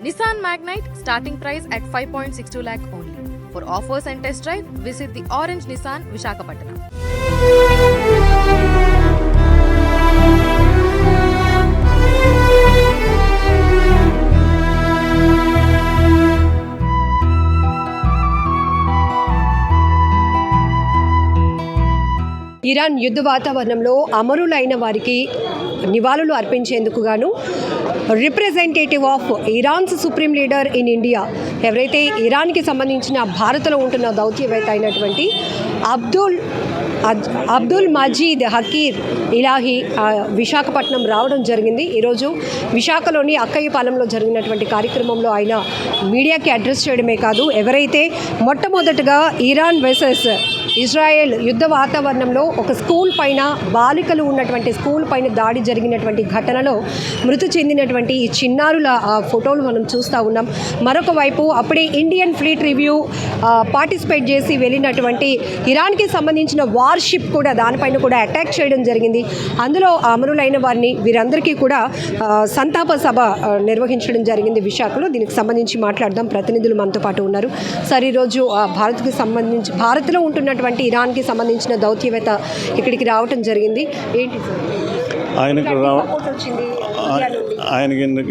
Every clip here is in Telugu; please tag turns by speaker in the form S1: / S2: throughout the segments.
S1: Nissan Magnite starting price at 5.62 lakh only. For offers and test drive, visit the Orange Nissan Visakhapatnam.
S2: Iran యుద్ధ వాతావరణంలో అమరులైన వారికి నివాళులు అర్పించేందుకు గాను representative of Iran's supreme leader in India, ఎవరైతే ఇరాన్కి సంబంధించిన భారత్లో ఉంటున్న దౌత్యవేత్త అయినటువంటి అబ్దుల్ మజీద్ హకీర్ ఇలాహీ విశాఖపట్నం రావడం జరిగింది. ఈరోజు విశాఖలోని అక్కయ్యపాలెంలో జరిగినటువంటి కార్యక్రమంలో ఆయన మీడియాకి అడ్రస్ చేయడమే కాదు, ఎవరైతే మొట్టమొదటగా ఇరాన్ వర్సెస్ ఇజ్రాయెల్ యుద్ధ వాతావరణంలో ఒక స్కూల్ పైన, బాలికలు ఉన్నటువంటి స్కూల్ పైన దాడి జరిగినటువంటి ఘటనలో మృతి చెందినటువంటి ఈ చిన్నారుల ఫోటోలు మనం చూస్తూ ఉన్నాం. మరొక వైపు అప్పుడే ఇండియన్ ఫ్లీట్ రివ్యూ పార్టిసిపేట్ చేసి వెళ్ళినటువంటి ఇరాన్కి సంబంధించిన వార్షిప్ కూడా, దానిపైన కూడా అటాక్ చేయడం జరిగింది. అందులో అమరులైన వారిని వీరందరికీ కూడా సంతాప సభ నిర్వహించడం జరిగింది విశాఖలో. దీనికి సంబంధించి మాట్లాడదాం. ప్రతినిధులు మనతో పాటు ఉన్నారు. సార్, ఈరోజు భారత్లో ఉంటున్నటువంటి ఇరాన్కి సంబంధించిన దౌత్యవేత్త ఇక్కడికి రావటం జరిగింది. ఏంటి
S3: ఆయనకి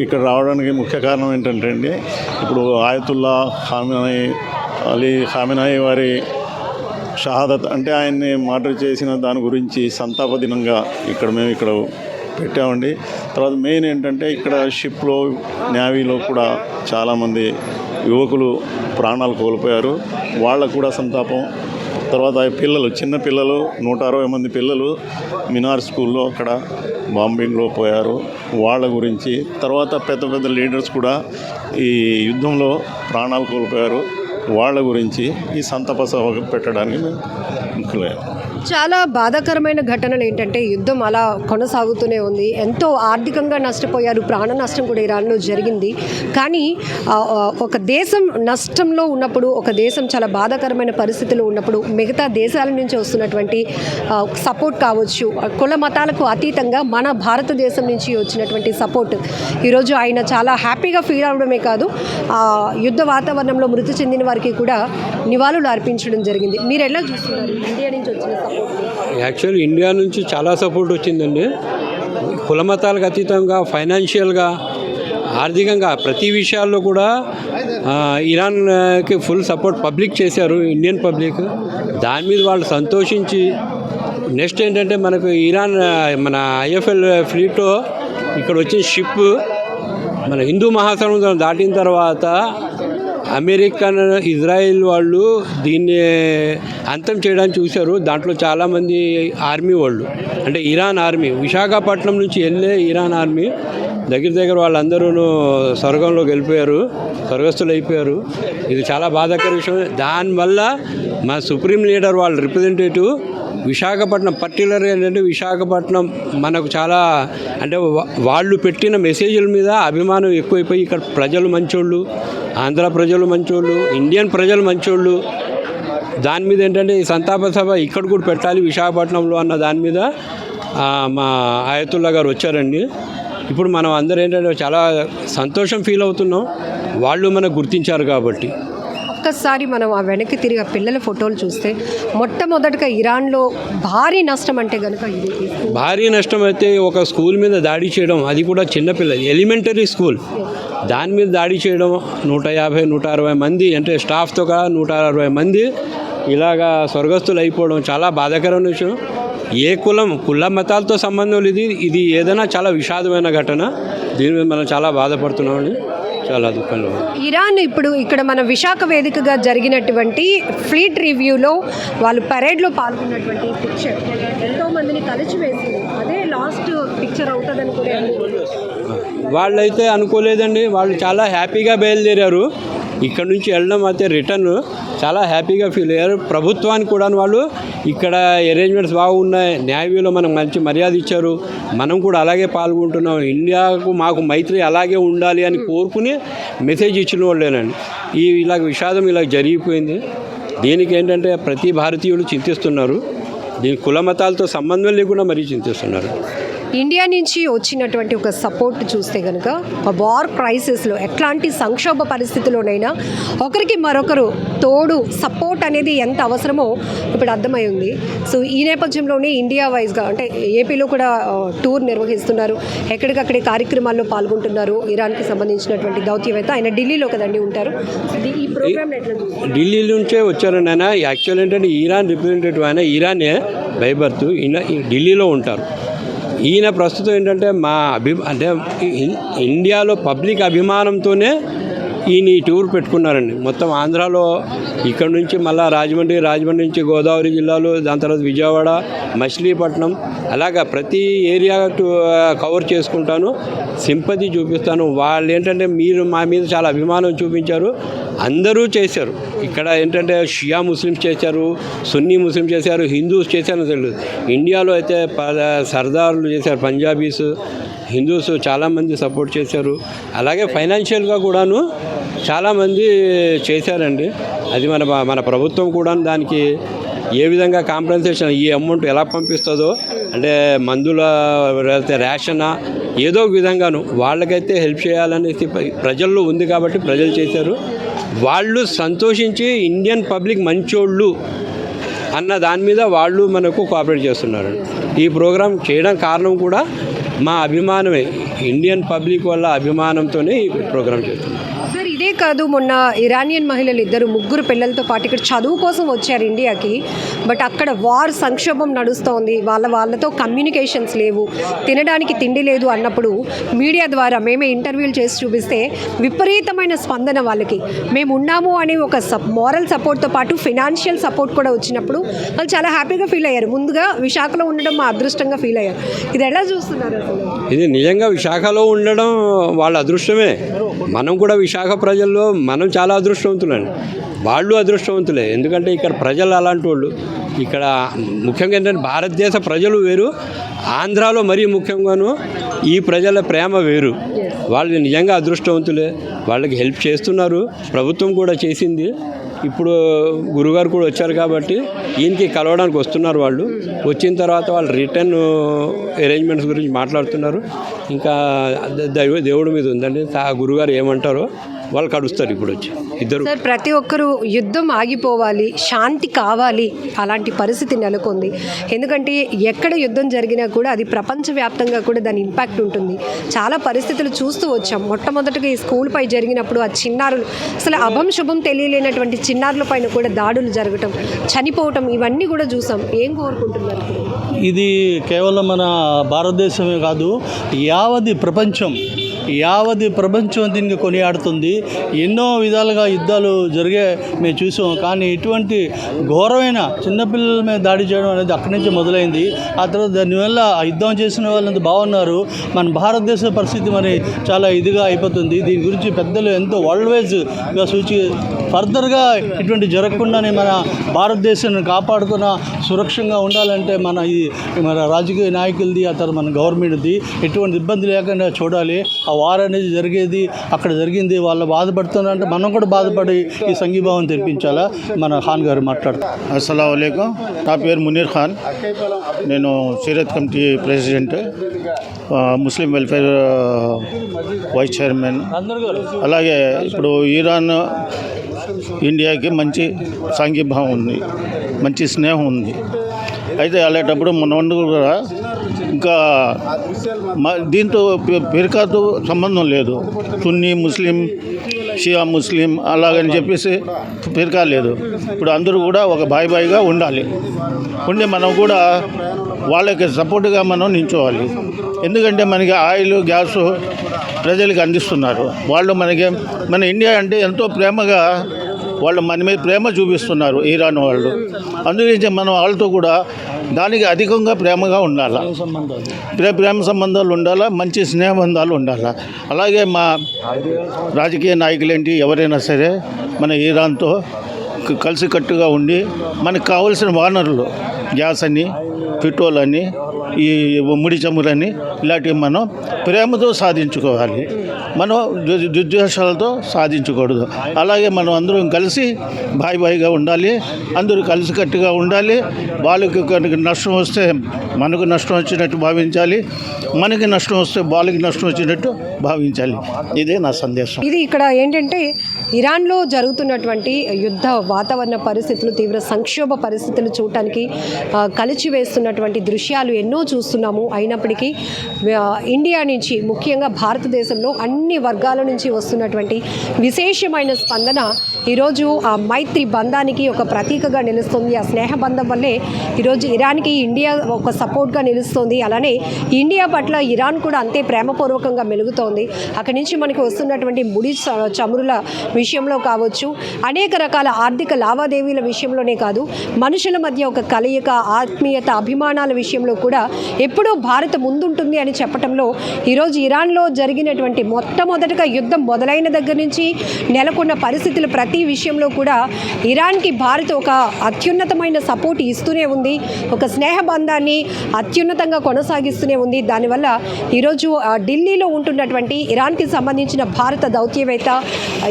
S3: ఇక్కడ రావడానికి ముఖ్య కారణం ఏంటంటే అండి, ఇప్పుడు ఆయతుల్లా ఖామెనాయి వారి షహాదత్ అంటే ఆయన్ని మర్డర్ చేసిన దాని గురించి సంతాప దినంగా మేము ఇక్కడ పెట్టామండి. తర్వాత మెయిన్ ఏంటంటే ఇక్కడ షిప్లో, నేవీలో కూడా చాలామంది యువకులు ప్రాణాలు కోల్పోయారు. వాళ్ళకు కూడా సంతాపం. తర్వాత పిల్లలు, చిన్న పిల్లలు 160 మంది పిల్లలు మినార్ స్కూల్లో అక్కడ బాంబింగ్లో పోయారు. వాళ్ళ గురించి, తర్వాత పెద్ద పెద్ద లీడర్స్ కూడా ఈ యుద్ధంలో ప్రాణాలు కోల్పోయారు. వాళ్ళ గురించి ఈ సంతాప సభ పెట్టడానికి మేము ముఖ్యమయ్యాం.
S2: చాలా బాధాకరమైన ఘటనలు ఏంటంటే, యుద్ధం అలా కొనసాగుతూనే ఉంది. ఎంతో ఆర్థికంగా నష్టపోయారు, ప్రాణ నష్టం కూడా ఇరాన్లో జరిగింది. కానీ ఒక దేశం నష్టంలో ఉన్నప్పుడు, ఒక దేశం చాలా బాధాకరమైన పరిస్థితుల్లో ఉన్నప్పుడు మిగతా దేశాల నుంచి వస్తున్నటువంటి సపోర్ట్ కావచ్చు, కుల మతాలకు అతీతంగా మన భారతదేశం నుంచి వచ్చినటువంటి సపోర్ట్ ఈరోజు ఆయన చాలా హ్యాపీగా ఫీల్ అవ్వడమే కాదు, యుద్ధ వాతావరణంలో మృతి చెందిన వారికి కూడా నివాళులు అర్పించడం జరిగింది. మీరు ఎలా చూస్తున్నారు ఇండియా నుంచి వచ్చిన సపోర్ట్?
S4: యాక్చువల్లీ ఇండియా నుంచి చాలా సపోర్ట్ వచ్చిందండి. కుల మతాలకు అతీతంగా, ఫైనాన్షియల్గా, ఆర్థికంగా ప్రతి విషయాల్లో కూడా ఇరాన్కి ఫుల్ సపోర్ట్ పబ్లిక్ చేశారు, ఇండియన్ పబ్లిక్. దాని మీద వాళ్ళు సంతోషించి, నెక్స్ట్ ఏంటంటే మనకు ఇరాన్ మన ఐఎఫ్ఎల్ ఫ్లీట్లో ఇక్కడ వచ్చిన షిప్ మన హిందూ మహాసముద్రం దాటిన తర్వాత అమెరికన్, ఇజ్రాయిల్ వాళ్ళు దీన్ని అంతం చేయడానికి చూశారు. దాంట్లో చాలామంది ఆర్మీ వాళ్ళు, అంటే ఇరాన్ ఆర్మీ, విశాఖపట్నం నుంచి వెళ్ళే ఇరాన్ ఆర్మీ దగ్గర వాళ్ళందరూ స్వర్గంలోకి వెళ్ళిపోయారు, స్వర్గస్థులు అయిపోయారు. ఇది చాలా బాధాకర విషయం. దానివల్ల మా సుప్రీం లీడర్ వాళ్ళ రిప్రజెంటేటివ్ విశాఖపట్నం, పర్టికులర్గా ఏంటంటే విశాఖపట్నం మనకు చాలా, అంటే వాళ్ళు పెట్టిన మెసేజ్ల మీద అభిమానం ఎక్కువైపోయి ఇక్కడ ప్రజలు మంచోళ్ళు, ఆంధ్ర ప్రజలు మంచోళ్ళు, ఇండియన్ ప్రజలు మంచోళ్ళు. దాని మీద ఏంటంటే ఈ సంతాప సభ ఇక్కడ కూడా పెట్టాలి విశాఖపట్నంలో అన్న దాని మీద మా ఆయతుల్లా గారు వచ్చారండి. ఇప్పుడు మనం అందరూ ఏంటంటే చాలా సంతోషం ఫీల్ అవుతున్నాం, వాళ్ళు మనకు గుర్తించారు కాబట్టి.
S2: ఒక్కసారి మనం ఆ వెనక్కి తిరిగి ఆ పిల్లల ఫోటోలు చూస్తే, మొట్టమొదటిగా ఇరాన్లో భారీ నష్టం అంటే కనుక ఇది
S4: భారీ నష్టం అయితే ఒక స్కూల్ మీద దాడి చేయడం, అది కూడా చిన్నపిల్లలు, ఎలిమెంటరీ స్కూల్, దాని మీద దాడి చేయడం, 150-160 మంది, అంటే స్టాఫ్తో 160 మంది ఇలాగా స్వర్గస్థులు అయిపోవడం చాలా బాధాకరమైన విషయం. ఏ కుల మతాలతో సంబంధం లేదు. ఇది ఏదైనా చాలా విషాదమైన ఘటన. దీని మీద మనం చాలా బాధపడుతున్నామండి, చాలా దుఃఖంలో.
S2: ఇరాన్ ఇప్పుడు ఇక్కడ మన విశాఖ వేదికగా జరిగినటువంటి ఫ్లీట్ రివ్యూలో వాళ్ళు పరేడ్లో పాల్గొన్నటువంటి పిక్చర్ ఎంతో మందిని కలిసివేసింది. అదే లాస్ట్ పిక్చర్ అవుతుందని కూడా
S4: వాళ్ళైతే అనుకోలేదండి. వాళ్ళు చాలా హ్యాపీగా బయలుదేరారు. ఇక్కడ నుంచి వెళ్ళడం అయితే రిటర్న్ చాలా హ్యాపీగా ఫీల్ అయ్యారు. ప్రభుత్వానికి కూడా వాళ్ళు ఇక్కడ అరేంజ్మెంట్స్ బాగున్నాయి, నేవీలో మనకు మంచి మర్యాద ఇచ్చారు, మనం కూడా అలాగే పాల్గొంటున్నాం, ఇండియాకు మాకు మైత్రి అలాగే ఉండాలి అని కోరుకుని మెసేజ్ ఇచ్చిన వాళ్ళేనండి. ఇలాగ విషాదం ఇలా జరిగిపోయింది. దీనికి ఏంటంటే ప్రతి భారతీయులు చింతిస్తున్నారు. దీని కుల మతాలతో సంబంధం లేకుండా మరీ చింతిస్తున్నారు.
S2: ఇండియా నుంచి వచ్చినటువంటి ఒక సపోర్ట్ చూస్తే కనుక వార్ క్రైసిస్లో ఎట్లాంటి సంక్షోభ పరిస్థితిలోనైనా ఒకరికి మరొకరు తోడు సపోర్ట్ అనేది ఎంత అవసరమో ఇప్పుడు అర్థమై ఉంది. సో ఈ నేపథ్యంలోనే ఇండియా వైజ్గా అంటే ఏపీలో కూడా టూర్ నిర్వహిస్తున్నారు, ఎక్కడికక్కడే కార్యక్రమాల్లో పాల్గొంటున్నారు. ఇరాన్కి సంబంధించినటువంటి దౌత్యవేత్త ఆయన ఢిల్లీలో కదండి ఉంటారు. ఈ ప్రోగ్రామ్ ఎట్లా
S4: ఢిల్లీ నుంచే వచ్చారండి ఆయన. యాక్చువల్ ఏంటంటే ఇరాన్ రిప్రజెంటేటివ్ ఆయన, ఇరానే బై బర్త్, ఈయన ఢిల్లీలో ఉంటారు. ఈయన ప్రస్తుతం ఏంటంటే అంటే ఇండియాలో పబ్లిక్ అభిమానంతోనే ఈయన ఈ టూర్ పెట్టుకున్నారండి. మొత్తం ఆంధ్రాలో ఇక్కడ నుంచి మళ్ళీ రాజమండ్రి నుంచి గోదావరి జిల్లాలో, దాని తర్వాత విజయవాడ, మచిలీపట్నం, అలాగా ప్రతి ఏరియా కవర్ చేసుకుంటాను, సింపతి చూపిస్తాను. వాళ్ళు ఏంటంటే మీరు మా మీద చాలా అభిమానం చూపించారు, అందరూ చేశారు. ఇక్కడ ఏంటంటే షియా ముస్లిమ్స్ చేశారు, సున్నీ ముస్లిమ్స్ చేశారు, హిందూస్ చేశారని తెలియదు. ఇండియాలో అయితే సర్దార్లు చేశారు, పంజాబీస్, హిందూస్ చాలామంది సపోర్ట్ చేశారు. అలాగే ఫైనాన్షియల్గా కూడాను చాలామంది చేశారండి. అది మన ప్రభుత్వం కూడా దానికి ఏ విధంగా కాంపెన్సేషన్ ఈ అమౌంట్ ఎలా పంపిస్తుందో, అంటే మందుల లేకపోతే రేషనా ఏదో ఒక విధంగాను వాళ్ళకైతే హెల్ప్ చేయాలనేసి ప్రజల్లో ఉంది కాబట్టి ప్రజలు చేశారు. వాళ్ళు సంతోషించి ఇండియన్ పబ్లిక్ మంచోళ్ళు అన్న దాని మీద వాళ్ళు మనకు కోఆపరేట్ చేస్తున్నారు. ఈ ప్రోగ్రాం చేయడం కారణం కూడా మా అభిమానమే, ఇండియన్ పబ్లిక్ వల్ల అభిమానంతోనే ఈ ప్రోగ్రాం చేస్తున్నాం.
S2: సార్ ఇదే కాదు, మొన్న ఇరానియన్ మహిళలు ముగ్గురు పిల్లలతో పాటు ఇక్కడ చదువు కోసం వచ్చారు ఇండియాకి. బట్ అక్కడ వార్ సంక్షోభం నడుస్తోంది, వాళ్ళతో కమ్యూనికేషన్స్ లేవు, తినడానికి తిండి లేదు అన్నప్పుడు మీడియా ద్వారా మేమే ఇంటర్వ్యూలు చేసి చూపిస్తే విపరీతమైన స్పందన వాళ్ళకి. మేము ఉన్నాము అనే ఒక మోరల్ సపోర్ట్తో పాటు ఫినాన్షియల్ సపోర్ట్ కూడా వచ్చినప్పుడు వాళ్ళు చాలా హ్యాపీగా ఫీల్ అయ్యారు. ముందుగా విశాఖలో ఉండడం మా అదృష్టంగా ఫీల్ అయ్యారు. ఇది ఎలా చూస్తున్నారు అసలు?
S4: ఇది నిజంగా విశాఖలో ఉండడం వాళ్ళ అదృష్టమే. మనం కూడా విశాఖ ప్రజల్లో మనం చాలా అదృష్టవంతులండి, వాళ్ళు అదృష్టవంతులే. ఎందుకంటే ఇక్కడ ప్రజలు అలాంటి వాళ్ళు. ఇక్కడ ముఖ్యంగా ఏంటంటే భారతదేశ ప్రజలు వేరు, ఆంధ్రాలో మరీ ముఖ్యంగాను ఈ ప్రజల ప్రేమ వేరు. వాళ్ళు నిజంగా అదృష్టవంతులే, వాళ్ళకి హెల్ప్ చేస్తున్నారు, ప్రభుత్వం కూడా చేసింది. ఇప్పుడు గురుగారు కూడా వచ్చారు కాబట్టి ఈయనకి కలవడానికి వస్తున్నారు. వాళ్ళు వచ్చిన తర్వాత వాళ్ళు రిటర్న్ అరేంజ్మెంట్స్ గురించి మాట్లాడుతున్నారు. ఇంకా దేవుడి మీద ఉందండి, ఆ గురుగారు ఏమంటారో వాళ్ళు కడుస్తారు ఇప్పుడు వచ్చి ఇద్దరు.
S2: సార్ ప్రతి ఒక్కరూ యుద్ధం ఆగిపోవాలి, శాంతి కావాలి, అలాంటి పరిస్థితి నెలకొంది. ఎందుకంటే ఎక్కడ యుద్ధం జరిగినా కూడా అది ప్రపంచవ్యాప్తంగా కూడా దాని ఇంపాక్ట్ ఉంటుంది. చాలా పరిస్థితులు చూస్తూ వచ్చాం. మొట్టమొదటిగా ఈ స్కూల్పై జరిగినప్పుడు ఆ చిన్నారులు అసలు అభం శుభం తెలియలేనటువంటి చిన్నారుల పైన కూడా దాడులు జరగటం, చనిపోవటం, ఇవన్నీ కూడా చూసాం. ఏం కోరుకుంటున్నారు?
S5: ఇది కేవలం మన భారతదేశమే కాదు, యావది ప్రపంచం దీనికి కొనియాడుతుంది. ఎన్నో విధాలుగా యుద్ధాలు జరిగే మేము చూసాం. కానీ ఇటువంటి ఘోరమైన చిన్నపిల్లల మీద దాడి చేయడం అనేది అక్కడి నుంచి మొదలైంది. ఆ తర్వాత దానివల్ల ఆ యుద్ధం చేసిన వాళ్ళంతా బాగున్నారు. మన భారతదేశ పరిస్థితి మరి చాలా ఇదిగా అయిపోతుంది. దీని గురించి పెద్దలు ఎంతో వరల్డ్ వైజ్గా ఫర్దర్గా ఇటువంటి జరగకుండానే మన భారతదేశాన్ని కాపాడుకున్న సురక్షంగా ఉండాలంటే మన రాజకీయ నాయకులది, ఆ తర్వాత మన గవర్నమెంట్ది ఎటువంటి ఇబ్బంది లేకుండా చూడాలి. ఆ వార్ అనేది జరిగేది అక్కడ జరిగింది, వాళ్ళు బాధపడుతున్నారంటే మనం కూడా బాధపడి ఈ సంఘీభావం తెప్పించాలా. మన ఖాన్ గారు మాట్లాడతారు.
S3: అస్సలాము అలైకుం. నా పేరు మునీర్ ఖాన్, నేను Seerat committee president, Muslim welfare vice chairman. అలాగే ఇప్పుడు ఇరాన్ ఇండియాకి మంచి సంఘీభావం ఉంది, మంచి స్నేహం ఉంది. అయితే అలాంటప్పుడు మన కూడా ఇంకా దీంతో ఫిర్కాతో సంబంధం లేదు. సున్నీ ముస్లిం, షియా ముస్లిం అలాగని చెప్పేసి ఫిర్కా లేదు. ఇప్పుడు అందరూ కూడా ఒక బాయిగా ఉండాలి. ఉండి మనం కూడా వాళ్ళకి సపోర్ట్గా మనం నించోవాలి. ఎందుకంటే మనకి ఆయిల్, గ్యాసు ప్రజలకు అందిస్తున్నారు. వాళ్ళు మన ఇండియా అంటే ఎంతో ప్రేమగా వాళ్ళు మన మీద ప్రేమ చూపిస్తున్నారు ఇరాన్ వాళ్ళు. అందుగురించి మనం వాళ్ళతో కూడా దానికి అధికంగా ప్రేమగా ఉండాలి, ప్రేమ సంబంధాలు ఉండాలా, మంచి స్నేహబంధాలు ఉండాలా. అలాగే మా రాజకీయ నాయకులేంటి ఎవరైనా సరే మన ఇరాన్తో కలిసికట్టుగా ఉండి మనకు కావలసిన వనరులు గ్యాస్ అని, పెట్రోల్ అని, ఈ ముడి చమురని ఇలాంటివి మనం ప్రేమతో సాధించుకోవాలి.
S6: మనం దుర్దేశాలతో సాధించకూడదు. అలాగే మనం అందరం కలిసి బాయిగా ఉండాలి, అందరూ కలిసికట్టుగా ఉండాలి. వాళ్ళకి కనుక నష్టం వస్తే మనకు నష్టం వచ్చినట్టు భావించాలి, మనకి నష్టం వస్తే వాళ్ళకి నష్టం వచ్చినట్టు భావించాలి. ఇదే నా సందేశం.
S2: ఇది ఇక్కడ ఏంటంటే ఇరాన్లో జరుగుతున్నటువంటి యుద్ధ వాతావరణ పరిస్థితులు, తీవ్ర సంక్షోభ పరిస్థితులు చూడటానికి కలిచివేస్తున్నటువంటి దృశ్యాలు ఎన్నో చూస్తున్నాము. అయినప్పటికీ ఇండియా నుంచి, ముఖ్యంగా భారతదేశంలో అన్ని వర్గాల నుంచి వస్తున్నటువంటి విశేషమైన స్పందన ఈరోజు ఆ మైత్రి బంధానికి ఒక ప్రతీకగా నిలుస్తుంది. ఆ స్నేహ బంధం వల్లే ఈరోజు ఇరాన్కి ఇండియా ఒక సపోర్ట్గా నిలుస్తుంది. అలానే ఇండియా పట్ల ఇరాన్ కూడా అంతే ప్రేమపూర్వకంగా మెలుగుతోంది. అక్కడి నుంచి మనకి వస్తున్నటువంటి ముడి చమురుల విషయంలో కావచ్చు, అనేక రకాల ఆర్థిక లావాదేవీల విషయంలోనే కాదు, మనుషుల మధ్య ఒక కలయిక, ఆత్మీయత, అభిమానాల విషయంలో కూడా ఎప్పుడూ భారత్ ముందుంటుంది అని చెప్పడంలో ఈరోజు ఇరాన్లో జరిగినటువంటి మొట్టమొదటిగా యుద్ధం మొదలైన దగ్గర నుంచి నెలకొన్న పరిస్థితులు ప్రతి విషయంలో కూడా ఇరాన్కి భారత్ ఒక అత్యున్నతమైన సపోర్ట్ ఇస్తూనే ఉంది, ఒక స్నేహ బంధాన్ని అత్యున్నతంగా కొనసాగిస్తూనే ఉంది. దానివల్ల ఈరోజు ఢిల్లీలో ఉంటున్నటువంటి ఇరాన్కి సంబంధించిన భారత దౌత్యవేత్త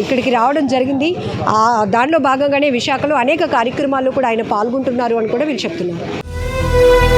S2: ఇక్కడికి రావడం జరిగింది. దానిలో భాగంగానే విశాఖలో అనేక కార్యక్రమాల్లో కూడా ఆయన పాల్గొంటున్నారు అని కూడా వీళ్ళు చెప్తున్నారు.